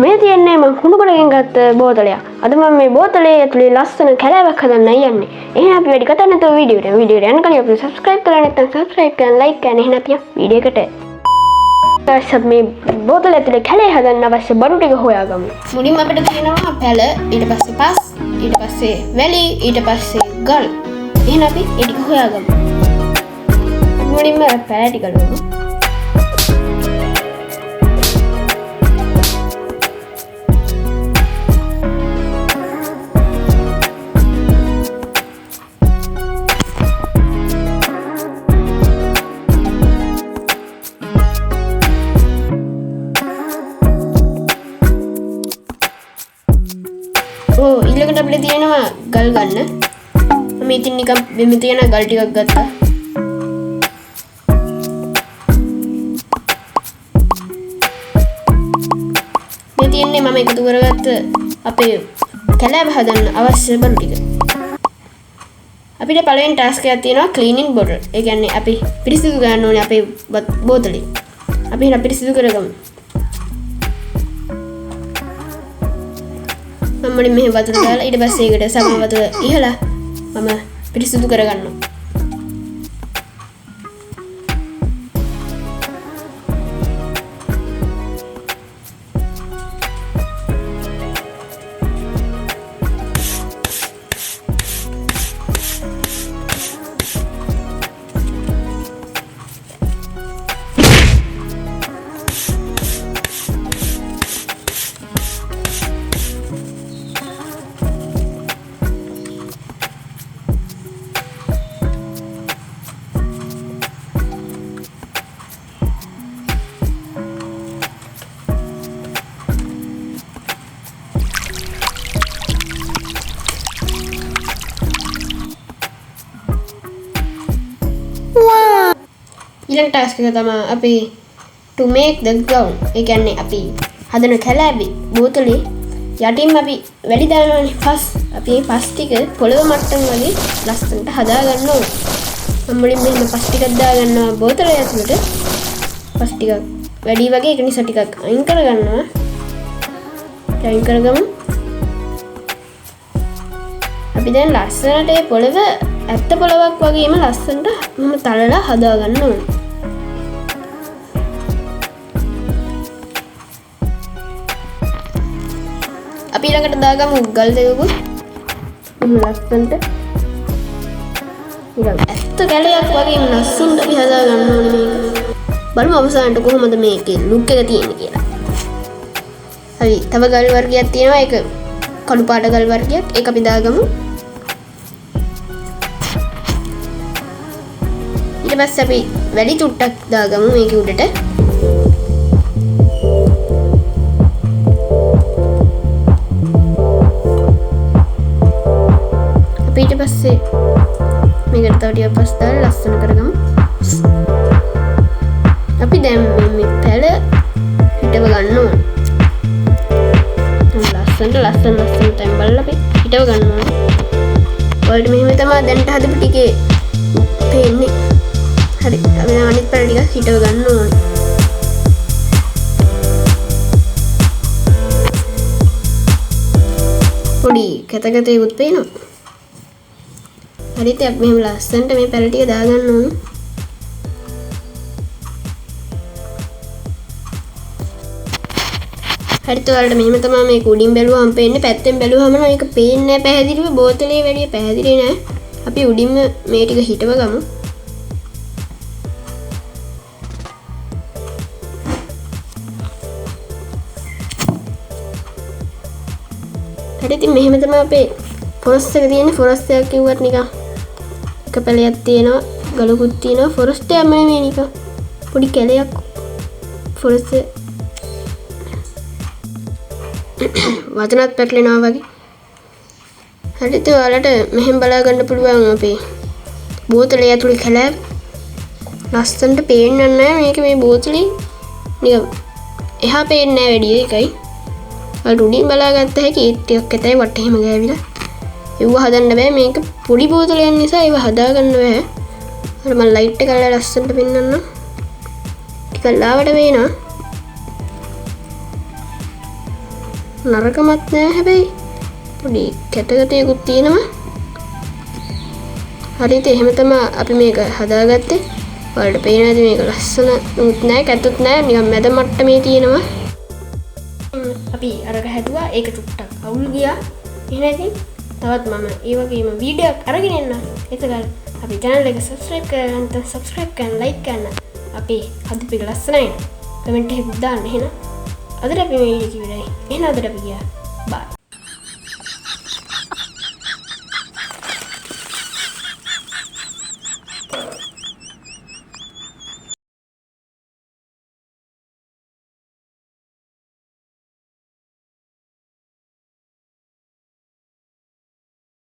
මේ තියන්නේ මම කුණුගලකින් ගත්ත බෝතලයක්. අද මම මේ බෝතලේ ඇතුලේ ලස්සන කැලෑවක් හදන්නයි යන්නේ. එහෙනම් අපි වැඩි කතා නැතුව වීඩියෝට යන්න කලින් අපි subscribe කරලා නැත්නම් subscribe කරලා like කරන්න. එහෙනම් අපි වීඩියෝ එකට. ඊට මේ බෝතලේ ඇතුලේ කැලේ හදන්න අවශ්‍ය බඩු ටික හොයාගමු. මුලින්ම අපිට තියෙනවා පැල, ඊට පස්සේ පස්, ඊට පස්සේ වැලි, ඊට පස්සේ ගල්. එහෙනම් අපි ඒ ටික හොයාගමු. මුලින්ම පැල ටික ලෝමු. ඊළඟට අපිට තියෙනවා ගල් ගන්න. මම ඉතින් නිකන් මෙමෙ තියෙන ගල් ටිකක් ගත්තා. මේ තියෙන්නේ මම එකතු කරගත්ත අපේ කැලෑව හදන්න අවශ්‍ය බඩු ටික. අපිට පළවෙනි ටාස්ක් එකක් තියෙනවා ක්ලීනින් බොටල්. ඒ කියන්නේ අපි පිරිසිදු කරන්න ඕනේ අපේ බෝතලේ. අපි එහෙනම් පිරිසිදු කරගමු. මම මුලින්ම මෙහෙ වතුර දාලා ඊට පස්සේ ඒකට සමන වතුර ඉහලා මම පිරිසිදු කරගන්නවා. ඊළඟ ටාස්ක් එක තමයි අපි to make the ground. ඒ කියන්නේ අපි හදන කැලෑවේ බෝතලේ යටින් අපි වැලි දානවානේ පස්. අපි මේ පස් ටික පොළව මට්ටම වගේ ලස්සනට හදා ගන්න ඕනේ. මම මුලින්ම මෙහෙම පස් ටිකක් දා ගන්නවා බෝතලේ ඇතුළට. පස් ටිකක් වැඩි වගේ ඒක නිසා ටිකක් අයින් කර ගන්නවා. අයින් කරගමු. අපි දැන් ලස්සනට මේ පොළව ඇත්ත පොළවක් වගේම ලස්සනට මම තලලා හදා ගන්න ඕනේ. අපි ළඟට දාගමු ගල් දෙකකුත් ලස්සනට. ඊළඟ ඇත්ත කැලයක් වගේම ලස්සනට අපි හදා ගන්න ඕනේ මේක. බලමු අවසානට කොහොමද මේකේ ලුක් එක තියෙන්නේ කියලා. හරි, තව ගල් වර්ගයක් තියෙනවා. ඒක කළු පාට ගල් වර්ගයක්. ඒක අපි දාගමු. ඊට පස්සේ අපි වැලි චුට්ටක් දාගමු මේකේ උඩට. අපි ඊට පස්සේ මේකට තව ටිකක් පස් දාලා ලස්සන කරගමු. අපි දැන් මේ පැල හිටව ගන්න ඕනේ. ලස්සන තැන් බලලා අපි හිටව ගන්න ඕනේ. ඔයාලට මෙහෙම තමයි දැන්ට හදපු ටිකේ පේන්නේ. හරි, අපි දැන් අනිත් පැල ටික හිටව ගන්න ඕනේ. පොඩි කැතකතේකුත් පේනවා. හරිද? අපි මෙහෙම ලස්සනට මේ පැල ටික දාගන්න ඕනේ. හරිද? ඔයාලට මෙහෙම තමයි මේක උඩින් බැලුවම පේන්නේ. පැත්තෙන් බැලුවම නම් ඒක පේන්නේ නැහැ පැහැදිලිව. බෝතලේ වැඩිය පැහැදිලි නෑ. අපි උඩින්ම මේ ටික හිටව ගමු. හරි, ඉතින් මෙහෙම තමයි අපේ ෆොරස්ට් එක තියෙන්නේ. ෆොරස්ට් එකක් කිව්වට නිකන් එක පැලයක් තියෙනවා, ගලකුත් තියෙනවා. ෆොරස්ට් එකම නෙමෙයි නිකන් පොඩි කැලයක්. ෆොරස්ට් වතුනත් පැටලෙනවා වගේ. හරිද? ඔයාලට මෙහෙම බලා ගන්න පුළුවන් අපේ බෝතලේ ඇතුලේ කැලෑව. ලස්සනට පේන්නේ නැහැ මේක මේ බෝතලේ. නිකන් එහා පේන්නේ නැහැ වැඩි එකයි. ඔයාලට උඩින් බලාගත්ත හැකි ඒ ටිකක් ඇතයි වට එහෙම ගෑවිලා. ඒව හදන්න බෑ. මේක පොඩි බෝතලයක් නිසා ඒව හදා ගන්න බෑ. අර මම ලයිට් එක අල්ලලා ලස්සනට පෙන්නන්නම්. ටිකක් ලාවට වේනා. නරකමත් නෑ හැබැයි පොඩි කැටකටයකුත් තියෙනවා. හරියට එහෙම තමයි අපි මේක හදාගත්තේ. ඔයාලට පේනවාද මේක ලස්සන නුත් නෑ කැතුත් නෑ නිකන් මැද මට්ටමේ තියෙනවා. අපි අරක හැදුවා ඒක චුට්ටක් අවුල් ගියා. එහෙනම් ඉතින් තවත් මම ඒ වගේම වීඩියෝ එකක් අරගෙන එන්න. ඒකගල් අපි channel එක subscribe කරලා නැත්නම් subscribe කරන්න like කරන්න. අපි හදපු එක ලස්සනයි. කමෙන්ට් එකක් දාන්න එහෙනම්. අදට අපි මේ වීඩියෝ එක ඉවරයි. එහෙනම් අදට අපි ගියා. බයි.